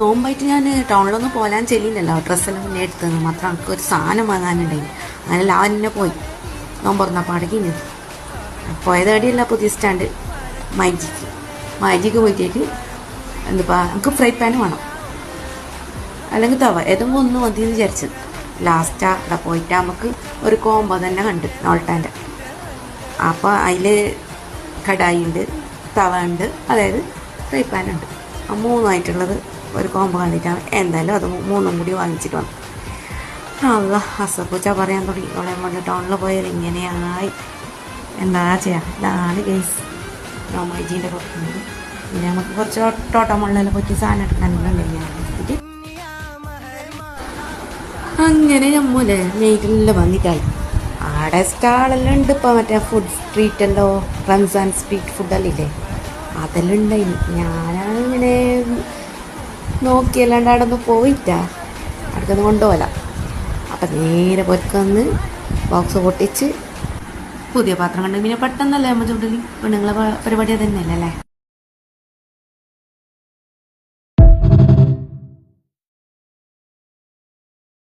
നോമ്പായിട്ട് ഞാൻ ടൗണിലൊന്നും പോകാൻ ചെല്ലില്ലല്ലോ, ഡ്രസ്സെല്ലാം മുന്നേ എടുത്തത് മാത്രം എനിക്ക് ഒരു സാധനം വാങ്ങാനുണ്ടായി. അങ്ങനെ ലാവൻ തന്നെ പോയി നോമ്പ് തുറന്നപ്പോൾ അടക്കിഞ്ഞു പോയത് എവിടെയല്ല പുതിയ സ്റ്റാൻഡ് മൈജിക്ക് പോയിട്ടേക്ക് എന്തിപ്പാ നമുക്ക് ഫ്രൈ പാൻ വേണം അല്ലെങ്കിൽ തവ ഏതെങ്കിലും ഒന്ന് മതിയെന്ന് വിചാരിച്ചത്. ലാസ്റ്റ് അവിടെ പോയിട്ട് നമുക്ക് ഒരു കോമ്പോ തന്നെ കണ്ട് നോൾട്ടാൻ്റെ. അപ്പോൾ അതിൽ കടായി ഉണ്ട്, തവ ഉണ്ട്, അതായത് ഫ്രൈ പാൻ ഉണ്ട്. ആ മൂന്നുമായിട്ടുള്ളത് ഒരു കോമ്പോ കണ്ടിട്ടാണ് എന്തായാലും അത് മൂന്നും കൂടി വാങ്ങിച്ചിട്ട് വന്നു. അല്ല ഹസപ്പൂച്ച പറയാൻ തുടങ്ങി, അവളെ കൊണ്ട് ടൗണിൽ പോയാൽ ഇങ്ങനെയായി എന്താ ചെയ്യാം. ഇതാണ് കേസ് നോമൈജീൻ്റെ പുറത്തുനിന്ന്. പിന്നെ നമുക്ക് കുറച്ച് ടോട്ടമുള്ളതിനെ പറ്റി സാധനം എടുക്കാനുണ്ടെങ്കിൽ ഞാൻ എടുത്തിട്ട് അങ്ങനെ നമ്മൂലെ നെയ്റ്റിലെല്ലാം വന്നിട്ടായി. ആടെ സ്റ്റാളെല്ലാം ഉണ്ട്. ഇപ്പോൾ മറ്റേ ഫുഡ് സ്ട്രീറ്റല്ലോ, റംസാൻ സ്ട്രീറ്റ് ഫുഡല്ലേ അതെല്ലാം ഉണ്ടായിന്. ഞാനാണ് ഇങ്ങനെ നോക്കിയല്ലാണ്ട് അവിടെ ഒന്ന് പോയിട്ടാ അടുത്തൊന്നും കൊണ്ടുപോകല. അപ്പം നേരെ പൊരുക്കന്ന് ബോക്സ് പൊട്ടിച്ച് പുതിയ പാത്രം കണ്ട് പിന്നെ പെട്ടെന്നല്ലേ നമ്മൾ ചുണ്ടലി പെണ്ണുങ്ങളെ പരിപാടി തന്നെയല്ലേ അല്ലേ.